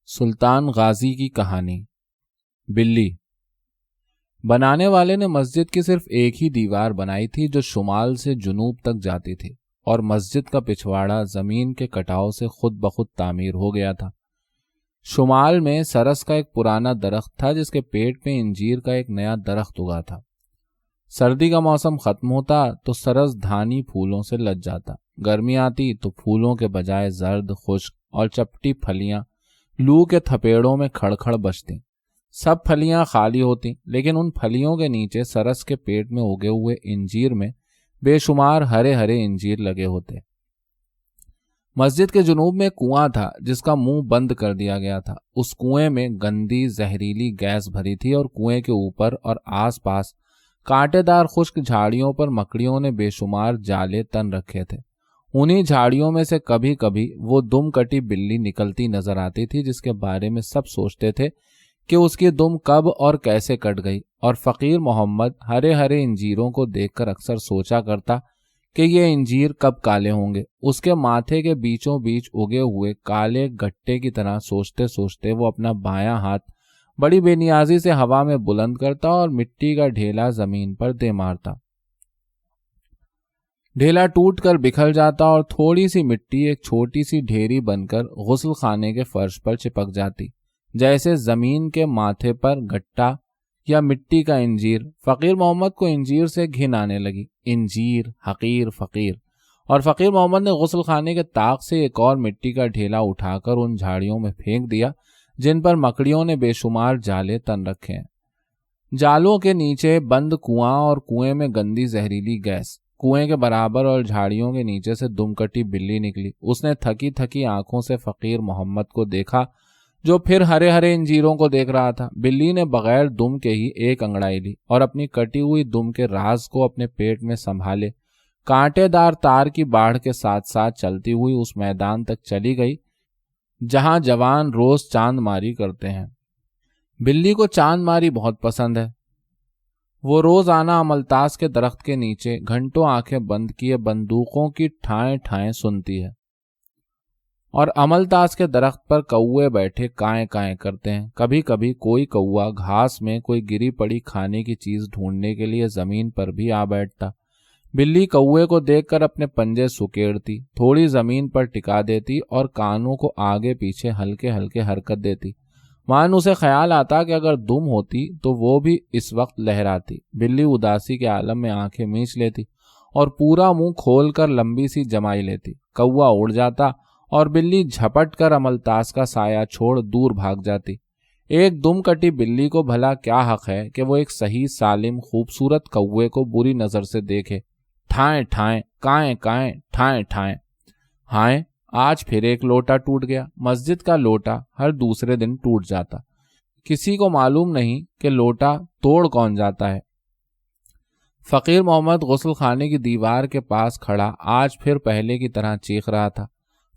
سلطان غازی کی کہانی۔ بلی۔ بنانے والے نے مسجد کی صرف ایک ہی دیوار بنائی تھی جو شمال سے جنوب تک جاتی تھی، اور مسجد کا پچھواڑا زمین کے کٹاؤ سے خود بخود تعمیر ہو گیا تھا۔ شمال میں سرس کا ایک پرانا درخت تھا جس کے پیٹ میں انجیر کا ایک نیا درخت اگا تھا۔ سردی کا موسم ختم ہوتا تو سرس دھانی پھولوں سے لد جاتا، گرمی آتی تو پھولوں کے بجائے زرد، خشک اور چپٹی پھلیاں لو کے تھپیڑوں میں کھڑکھڑ بجتیں۔ سب پھلیاں خالی ہوتی، لیکن ان پھلیوں کے نیچے سرس کے پیٹ میں اگے ہوئے انجیر میں بے شمار ہرے ہرے انجیر لگے ہوتے۔ مسجد کے جنوب میں کنواں تھا جس کا منہ بند کر دیا گیا تھا۔ اس کنویں میں گندی زہریلی گیس بھری تھی اور کنویں کے اوپر اور آس پاس کانٹے دار خشک جھاڑیوں پر مکڑیوں نے بے شمار جالے تن رکھے تھے۔ انہی جھاڑیوں میں سے کبھی کبھی وہ دم کٹی بلی نکلتی نظر آتی تھی جس کے بارے میں سب سوچتے تھے کہ اس کی دم کب اور کیسے کٹ گئی، اور فقیر محمد ہرے ہرے انجیروں کو دیکھ کر اکثر سوچا کرتا کہ یہ انجیر کب کالے ہوں گے۔ اس کے ماتھے کے بیچوں بیچ اگے ہوئے کالے گٹے کی طرح سوچتے سوچتے وہ اپنا بایاں ہاتھ بڑی بے نیازی سے ہوا میں بلند کرتا اور مٹی کا ڈھیلا زمین پر دے مارتا۔ ڈھیلا ٹوٹ کر بکھر جاتا اور تھوڑی سی مٹی ایک چھوٹی سی ڈھیری بن کر غسل خانے کے فرش پر چپک جاتی، جیسے زمین کے ماتھے پر گٹا یا مٹی کا انجیر۔ فقیر محمد کو انجیر سے گھن آنے لگی۔ انجیر، حقیر، فقیر۔ اور فقیر محمد نے غسل خانے کے طاق سے ایک اور مٹی کا ڈھیلا اٹھا کر ان جھاڑیوں میں پھینک دیا جن پر مکڑیوں نے بے شمار جالے تن رکھے ہیں۔ جالوں کے نیچے بند کنواں اور کنویں میں گندی زہریلی گیس۔ کنویں کے برابر اور جھاڑیوں کے نیچے سے دم کٹی بلی نکلی۔ اس نے تھکی تھکی آنکھوں سے فقیر محمد کو دیکھا جو پھر ہرے ہرے انجیروں کو دیکھ رہا تھا۔ بلی نے بغیر دم کے ہی ایک انگڑائی لی اور اپنی کٹی ہوئی دم کے راز کو اپنے پیٹ میں سنبھالے کانٹے دار تار کی باڑھ کے ساتھ ساتھ چلتی ہوئی اس میدان تک چلی گئی جہاں جوان روز چاند ماری کرتے ہیں۔ بلی کو چاند ماری بہت پسند ہے۔ وہ روزانہ عملتاس کے درخت کے نیچے گھنٹوں آنکھیں بند کیے بندوقوں کی ٹھائیں ٹھائیں سنتی ہے، اور عملتاس کے درخت پر کوے بیٹھے کائیں کائیں کرتے ہیں۔ کبھی کبھی کوئی کوا گھاس میں کوئی گری پڑی کھانے کی چیز ڈھونڈنے کے لیے زمین پر بھی آ بیٹھتا۔ بلی کوے کو دیکھ کر اپنے پنجے سکیڑتی، تھوڑی زمین پر ٹکا دیتی اور کانوں کو آگے پیچھے ہلکے ہلکے حرکت دیتی، مان اسے خیال آتا کہ اگر دم ہوتی تو وہ بھی اس وقت لہراتی۔ بلی اداسی کے عالم میں آنکھیں میچ لیتی اور پورا منہ کھول کر لمبی سی جمائی لیتی۔ کوا اڑ جاتا اور بلی جھپٹ کر عملتاس کا سایہ چھوڑ دور بھاگ جاتی۔ ایک دم کٹی بلی کو بھلا کیا حق ہے کہ وہ ایک صحیح سالم خوبصورت کوے کو بری نظر سے دیکھے؟ ٹھائیں ٹھائیں، کائیں کائیں، ٹھائیں ٹھائیں۔ ہائیں، آج پھر ایک لوٹا ٹوٹ گیا۔ مسجد کا لوٹا ہر دوسرے دن ٹوٹ جاتا، کسی کو معلوم نہیں کہ لوٹا توڑ کون جاتا ہے۔ فقیر محمد غسل خانے کی دیوار کے پاس کھڑا آج پھر پہلے کی طرح چیخ رہا تھا۔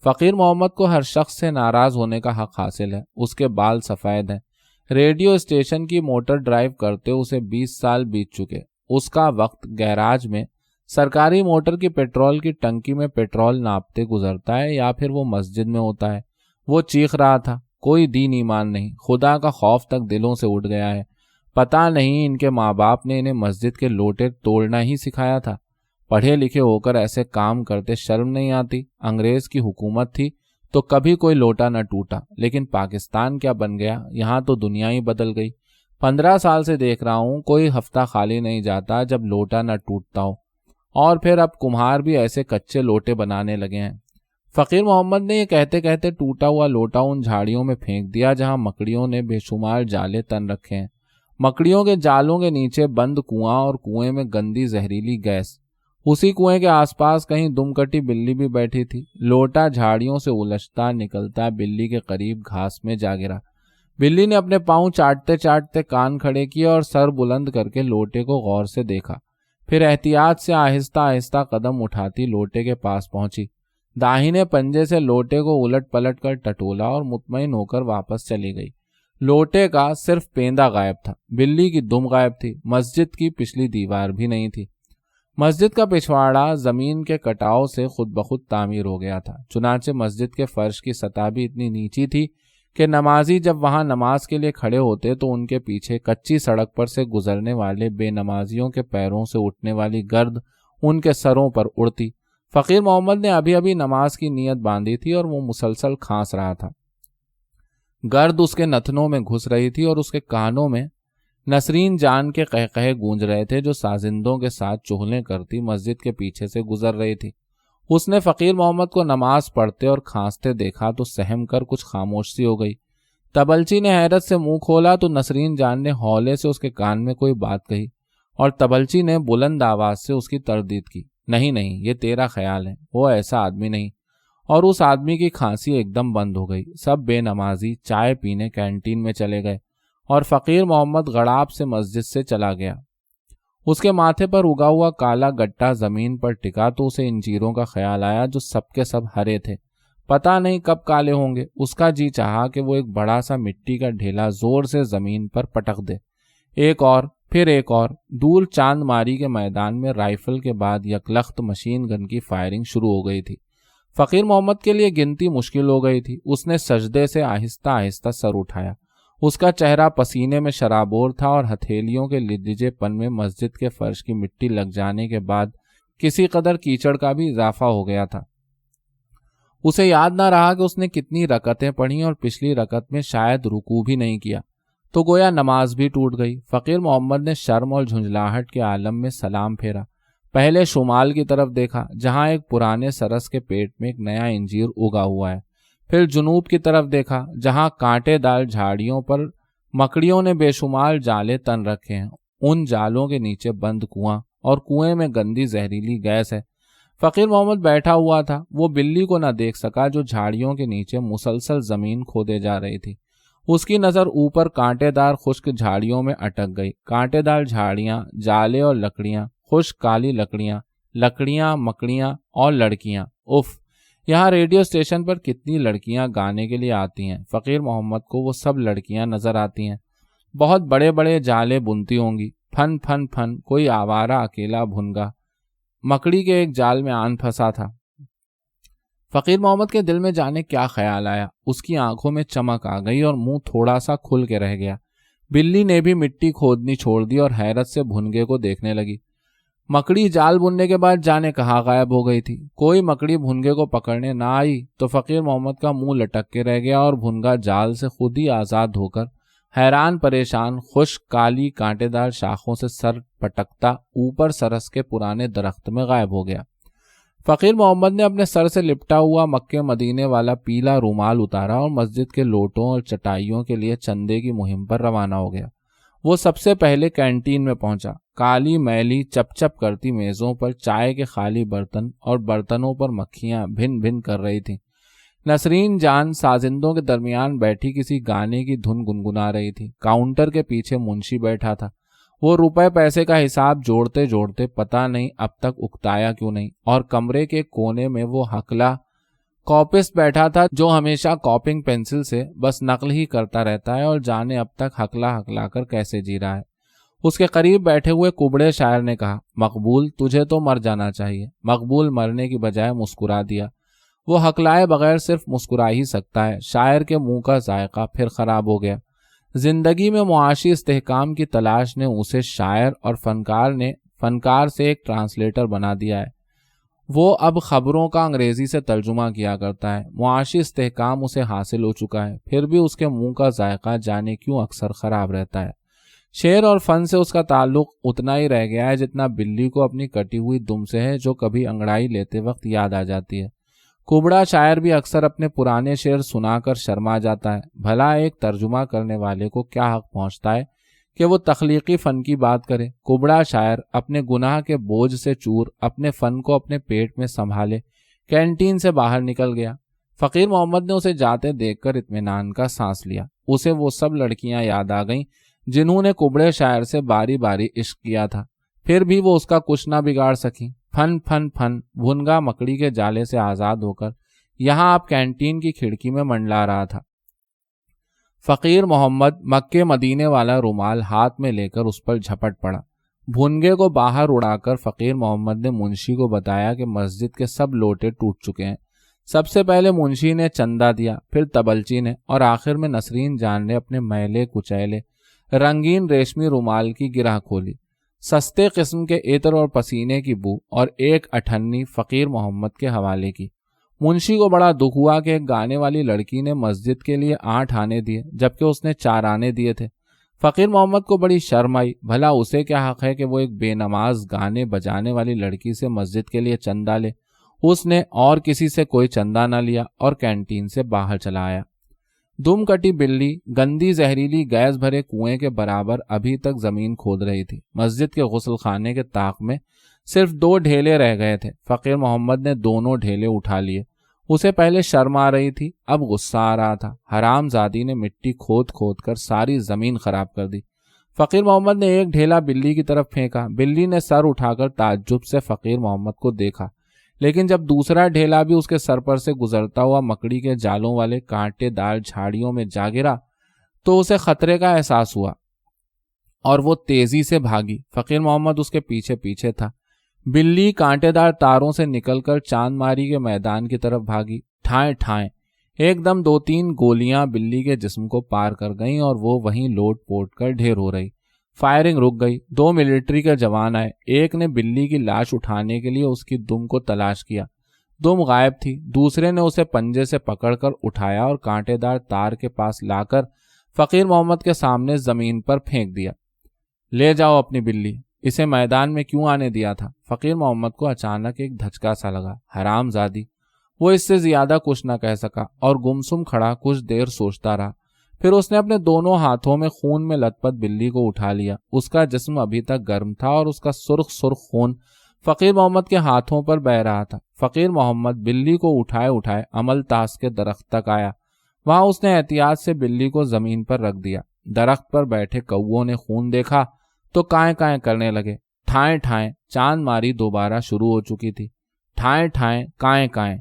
فقیر محمد کو ہر شخص سے ناراض ہونے کا حق حاصل ہے۔ اس کے بال سفید ہیں۔ ریڈیو اسٹیشن کی موٹر ڈرائیو کرتے اسے 20 سال بیت چکے۔ اس کا وقت گیراج میں سرکاری موٹر کی پیٹرول کی ٹنکی میں پیٹرول ناپتے گزرتا ہے یا پھر وہ مسجد میں ہوتا ہے۔ وہ چیخ رہا تھا۔ کوئی دین ایمان نہیں، خدا کا خوف تک دلوں سے اٹھ گیا ہے۔ پتہ نہیں ان کے ماں باپ نے انہیں مسجد کے لوٹے توڑنا ہی سکھایا تھا۔ پڑھے لکھے ہو کر ایسے کام کرتے شرم نہیں آتی؟ انگریز کی حکومت تھی تو کبھی کوئی لوٹا نہ ٹوٹا، لیکن پاکستان کیا بن گیا؟ یہاں تو دنیا ہی بدل گئی۔ 15 سال سے دیکھ رہا ہوں کوئی ہفتہ خالی نہیں جاتا جب لوٹا نہ ٹوٹتا ہو، اور پھر اب کمہار بھی ایسے کچے لوٹے بنانے لگے ہیں۔ فقیر محمد نے یہ کہتے کہتے ٹوٹا ہوا لوٹا ان جھاڑیوں میں پھینک دیا جہاں مکڑیوں نے بے شمار جالے تن رکھے ہیں۔ مکڑیوں کے جالوں کے نیچے بند کنواں اور کنویں میں گندی زہریلی گیس۔ اسی کنویں کے آس پاس کہیں دم کٹی بلی بھی بیٹھی تھی۔ لوٹا جھاڑیوں سے الجھتا نکلتا بلی کے قریب گھاس میں جا گرا۔ بلی نے اپنے پاؤں چاٹتے چاٹتے کان کھڑے کیے اور سر بلند کر کے لوٹے کو غور سے دیکھا، پھر احتیاط سے آہستہ آہستہ قدم اٹھاتی لوٹے کے پاس پہنچی، داہنے پنجے سے لوٹے کو الٹ پلٹ کر ٹٹولا اور مطمئن ہو کر واپس چلی گئی۔ لوٹے کا صرف پیندا غائب تھا، بلی کی دم غائب تھی، مسجد کی پچھلی دیوار بھی نہیں تھی۔ مسجد کا پچھواڑا زمین کے کٹاؤ سے خود بخود تعمیر ہو گیا تھا، چنانچہ مسجد کے فرش کی سطح بھی اتنی نیچی تھی کہ نمازی جب وہاں نماز کے لیے کھڑے ہوتے تو ان کے پیچھے کچی سڑک پر سے گزرنے والے بے نمازیوں کے پیروں سے اٹھنے والی گرد ان کے سروں پر اڑتی۔ فقیر محمد نے ابھی ابھی نماز کی نیت باندھی تھی اور وہ مسلسل کھانس رہا تھا۔ گرد اس کے نتنوں میں گھس رہی تھی اور اس کے کانوں میں نسرین جان کے قہقہے گونج رہے تھے جو سازندوں کے ساتھ چغلیں کرتی مسجد کے پیچھے سے گزر رہی تھی۔ اس نے فقیر محمد کو نماز پڑھتے اور کھانستے دیکھا تو سہم کر کچھ خاموش سی ہو گئی۔ تبلچی نے حیرت سے منہ کھولا تو نسرین جان نے ہولے سے اس کے کان میں کوئی بات کہی اور تبلچی نے بلند آواز سے اس کی تردید کی، نہیں نہیں، یہ تیرا خیال ہے، وہ ایسا آدمی نہیں۔ اور اس آدمی کی کھانسی ایک دم بند ہو گئی۔ سب بے نمازی چائے پینے کینٹین میں چلے گئے اور فقیر محمد غڑاب سے مسجد سے چلا گیا۔ اس کے ماتھے پر اگا ہوا کالا گٹا زمین پر ٹکا تو اسے انجیروں کا خیال آیا جو سب کے سب ہرے تھے، پتہ نہیں کب کالے ہوں گے۔ اس کا جی چاہا کہ وہ ایک بڑا سا مٹی کا ڈھیلا زور سے زمین پر پٹک دے، ایک اور پھر ایک اور۔ دور چاند ماری کے میدان میں رائفل کے بعد یکلخت مشین گن کی فائرنگ شروع ہو گئی تھی۔ فقیر محمد کے لیے گنتی مشکل ہو گئی تھی۔ اس نے سجدے سے آہستہ آہستہ سر اٹھایا۔ اس کا چہرہ پسینے میں شرابور تھا اور ہتھیلیوں کے لدیجے پن میں مسجد کے فرش کی مٹی لگ جانے کے بعد کسی قدر کیچڑ کا بھی اضافہ ہو گیا تھا۔ اسے یاد نہ رہا کہ اس نے کتنی رکعتیں پڑھی اور پچھلی رکعت میں شاید رکوع بھی نہیں کیا، تو گویا نماز بھی ٹوٹ گئی۔ فقیر محمد نے شرم اور جھنجھلاہٹ کے عالم میں سلام پھیرا۔ پہلے شمال کی طرف دیکھا جہاں ایک پرانے سرس کے پیٹ میں ایک نیا انجیر اگا ہوا ہے، پھر جنوب کی طرف دیکھا جہاں کانٹے دار جھاڑیوں پر مکڑیوں نے بے شمار جالے تن رکھے ہیں، ان جالوں کے نیچے بند کنواں اور کنویں میں گندی زہریلی گیس ہے۔ فقیر محمد بیٹھا ہوا تھا، وہ بلی کو نہ دیکھ سکا جو جھاڑیوں کے نیچے مسلسل زمین کھودے جا رہی تھی۔ اس کی نظر اوپر کانٹے دار خشک جھاڑیوں میں اٹک گئی۔ کانٹے دار جھاڑیاں، جالے اور لکڑیاں، خشک کالی لکڑیاں، مکڑیاں اور لڑکیاں۔ اف، یہاں ریڈیو اسٹیشن پر کتنی لڑکیاں گانے کے لیے آتی ہیں۔ فقیر محمد کو وہ سب لڑکیاں نظر آتی ہیں، بہت بڑے بڑے جالے بنتی ہوں گی، پھن پھن پھن۔ کوئی آوارہ اکیلا بھنگا مکڑی کے ایک جال میں آن پھنسا تھا۔ فقیر محمد کے دل میں جانے کیا خیال آیا، اس کی آنکھوں میں چمک آ گئی اور منہ تھوڑا سا کھل کے رہ گیا۔ بلی نے بھی مٹی کھودنی چھوڑ دی اور حیرت سے بھنگے کو دیکھنے لگی۔ مکڑی جال بننے کے بعد جانے کہاں غائب ہو گئی تھی۔ کوئی مکڑی بھنگے کو پکڑنے نہ آئی تو فقیر محمد کا منہ لٹک کے رہ گیا اور بھنگا جال سے خود ہی آزاد ہو کر حیران پریشان خشک کالی کانٹے دار شاخوں سے سر پٹکتا اوپر سرس کے پرانے درخت میں غائب ہو گیا۔ فقیر محمد نے اپنے سر سے لپٹا ہوا مکے مدینے والا پیلا رومال اتارا اور مسجد کے لوٹوں اور چٹائیوں کے لیے چندے کی مہم پر روانہ ہو گیا۔ وہ سب سے پہلے کینٹین میں پہنچا۔ کالی میلی چپ چپ کرتی میزوں پر چائے کے خالی برتن اور برتنوں پر مکھیاں بھن بھن کر رہی تھیں۔ نسرین جان سازندوں کے درمیان بیٹھی کسی گانے کی دھن گنگنا رہی تھی۔ کاؤنٹر کے پیچھے منشی بیٹھا تھا، وہ روپے پیسے کا حساب جوڑتے جوڑتے پتہ نہیں اب تک اکتایا کیوں نہیں، اور کمرے کے کونے میں وہ ہکلا کاپسٹ بیٹھا تھا جو ہمیشہ کاپنگ پینسل سے بس نقل ہی کرتا رہتا ہے اور جانے اب تک ہکلا ہکلا کر کیسے جی رہا ہے۔ اس کے قریب بیٹھے ہوئے کبڑے شاعر نے کہا، مقبول تجھے تو مر جانا چاہیے۔ مقبول مرنے کی بجائے مسکرا دیا۔ وہ ہکلائے بغیر صرف مسکرا ہی سکتا ہے۔ شاعر کے منہ کا ذائقہ پھر خراب ہو گیا۔ زندگی میں معاشی استحکام کی تلاش نے اسے شاعر اور فنکار سے ایک ٹرانسلیٹر بنا دیا ہے۔ وہ اب خبروں کا انگریزی سے ترجمہ کیا کرتا ہے۔ معاشی استحکام اسے حاصل ہو چکا ہے، پھر بھی اس کے منہ کا ذائقہ جانے کیوں اکثر خراب رہتا ہے۔ شعر اور فن سے اس کا تعلق اتنا ہی رہ گیا ہے جتنا بلی کو اپنی کٹی ہوئی دم سے ہے جو کبھی انگڑائی لیتے وقت یاد آ جاتی ہے۔ کبڑا شاعر بھی اکثر اپنے پرانے شعر سنا کر شرما جاتا ہے۔ بھلا ایک ترجمہ کرنے والے کو کیا حق پہنچتا ہے کہ وہ تخلیقی فن کی بات کرے؟ کبڑا شاعر اپنے گناہ کے بوجھ سے چور اپنے فن کو اپنے پیٹ میں سنبھالے کینٹین سے باہر نکل گیا۔ فقیر محمد نے اسے جاتے دیکھ کر اطمینان کا سانس لیا۔ اسے وہ سب لڑکیاں یاد آ گئیں جنہوں نے کبڑے شاعر سے باری باری عشق کیا تھا، پھر بھی وہ اس کا کچھ نہ بگاڑ سکیں۔ پھن پھن پھن بھنگا مکڑی کے جالے سے آزاد ہو کر یہاں آپ کینٹین کی کھڑکی میں منڈلا رہا تھا۔ فقیر محمد مکے مدینے والا رومال ہاتھ میں لے کر اس پر جھپٹ پڑا۔ بھنگے کو باہر اڑا کر فقیر محمد نے منشی کو بتایا کہ مسجد کے سب لوٹے ٹوٹ چکے ہیں، سب سے پہلے منشی نے چندہ دیا، پھر تبلچی نے، اور آخر میں نسرین جان نے اپنے میلے کچیلے رنگین ریشمی رومال کی گرہ کھولی۔ سستے قسم کے عطر اور پسینے کی بو اور ایک اٹھنی فقیر محمد کے حوالے کی۔ منشی کو بڑا دکھ ہوا کہ ایک گانے والی لڑکی نے مسجد کے لیے 8 آنے دیے جبکہ اس نے 4 آنے دیے تھے۔ فقیر محمد کو بڑی شرم آئی، بھلا اسے کیا حق ہے کہ وہ ایک بے نماز گانے بجانے والی لڑکی سے مسجد کے لیے چندہ لے۔ اس نے اور کسی سے کوئی چندہ نہ لیا اور کینٹین سے باہر چلا آیا۔ دم کٹی بلی گندی زہریلی گیس بھرے کنویں کے برابر ابھی تک زمین کھود رہی تھی۔ مسجد کے غسل خانے کے طاق میں صرف 2 ڈھیلے رہ گئے تھے۔ فقیر محمد نے دونوں ڈھیلے اٹھا لیے۔ اسے پہلے شرم آ رہی تھی، اب غصہ آ رہا تھا۔ حرام زادی نے مٹی کھود کھود کر ساری زمین خراب کر دی۔ فقیر محمد نے ایک ڈھیلا بلی کی طرف پھینکا۔ بلی نے سر اٹھا کر تعجب سے فقیر محمد کو دیکھا، لیکن جب دوسرا ڈھیلا بھی اس کے سر پر سے گزرتا ہوا مکڑی کے جالوں والے کانٹے دار جھاڑیوں میں جا گرا تو اسے خطرے کا احساس ہوا اور وہ تیزی سے بھاگی۔ فقیر محمد اس کے پیچھے پیچھے تھا۔ بلی کانٹے دار تاروں سے نکل کر چاند ماری کے میدان کی طرف بھاگی۔ ٹھائیں ٹھائیں ایک دم 2-3 گولیاں بلی کے جسم کو پار کر گئیں اور وہ وہیں لوٹ پوٹ کر ڈھیر ہو رہی۔ فائرنگ رک گئی۔ 2 ملٹری کے جوان آئے۔ ایک نے بلی کی لاش اٹھانے کے لیے اس کی دم کو تلاش کیا۔ دم غائب تھی۔ دوسرے نے اسے پنجے سے پکڑ کر اٹھایا اور کانٹے دار تار کے پاس لا کر فقیر محمد کے سامنے زمین پر پھینک دیا۔ لے جاؤ اپنی بلی، اسے میدان میں کیوں آنے دیا تھا؟ فقیر محمد کو اچانک ایک دھچکا سا لگا۔ حرام زادی! وہ اس سے زیادہ کچھ نہ کہہ سکا اور گمسم کھڑا کچھ دیر سوچتا رہا۔ پھر اس نے اپنے دونوں ہاتھوں میں خون میں لت پت بلی کو اٹھا لیا۔ اس کا جسم ابھی تک گرم تھا اور اس کا سرخ سرخ خون فقیر محمد کے ہاتھوں پر بہہ رہا تھا۔ فقیر محمد بلی کو اٹھائے اٹھائے عمل تاس کے درخت تک آیا۔ وہاں اس نے احتیاط سے بلی کو زمین پر رکھ دیا۔ درخت پر بیٹھے کووں نے خون دیکھا تو کائیں کائیں کرنے لگے۔ ٹھائیں ٹھائیں چاند ماری دوبارہ شروع ہو چکی تھی۔ ٹھائیں ٹھائیں کائیں کائیں۔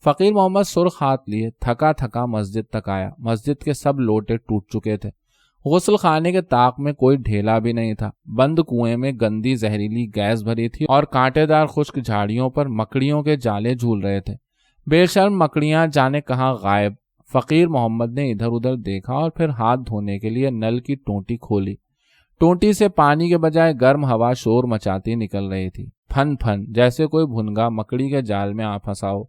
فقیر محمد سرخ ہاتھ لیے تھکا تھکا مسجد تک آیا۔ مسجد کے سب لوٹے ٹوٹ چکے تھے۔ غسل خانے کے طاق میں کوئی ڈھیلا بھی نہیں تھا۔ بند کنویں میں گندی زہریلی گیس بھری تھی اور کانٹے دار خشک جھاڑیوں پر مکڑیوں کے جالے جھول رہے تھے۔ بے شرم مکڑیاں جانے کہاں غائب۔ فقیر محمد نے ادھر ادھر دیکھا اور پھر ہاتھ دھونے کے لیے نل کی ٹونٹی کھولی۔ ٹونٹی سے پانی کے بجائے گرم ہوا شور مچاتی نکل رہی تھی، پھن پھن، جیسے کوئی بھنگا مکڑی کے جال میں آ پھنسا ہو۔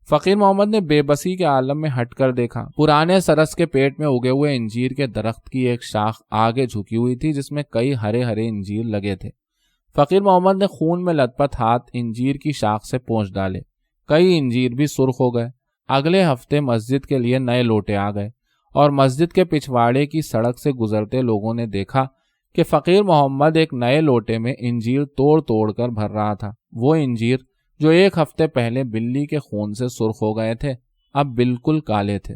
فقیر محمد نے بے بسی کے عالم میں ہٹ کر دیکھا۔ پرانے سرس کے پیٹ میں اگے ہوئے انجیر کے درخت کی ایک شاخ آگے جھکی ہوئی تھی جس میں کئی ہرے ہرے انجیر لگے تھے۔ فقیر محمد نے خون میں لت پت ہاتھ انجیر کی شاخ سے پونچھ ڈالے۔ کئی انجیر بھی سرخ ہو گئے۔ اگلے ہفتے مسجد کے لیے نئے لوٹے آ گئے اور مسجد کے پچھواڑے کی سڑک سے گزرتے لوگوں نے دیکھا کہ فقیر محمد ایک نئے لوٹے میں انجیر توڑ توڑ کر بھر رہا تھا۔ وہ انجیر جو 1 ہفتے پہلے بلی کے خون سے سرخ ہو گئے تھے اب بالکل کالے تھے۔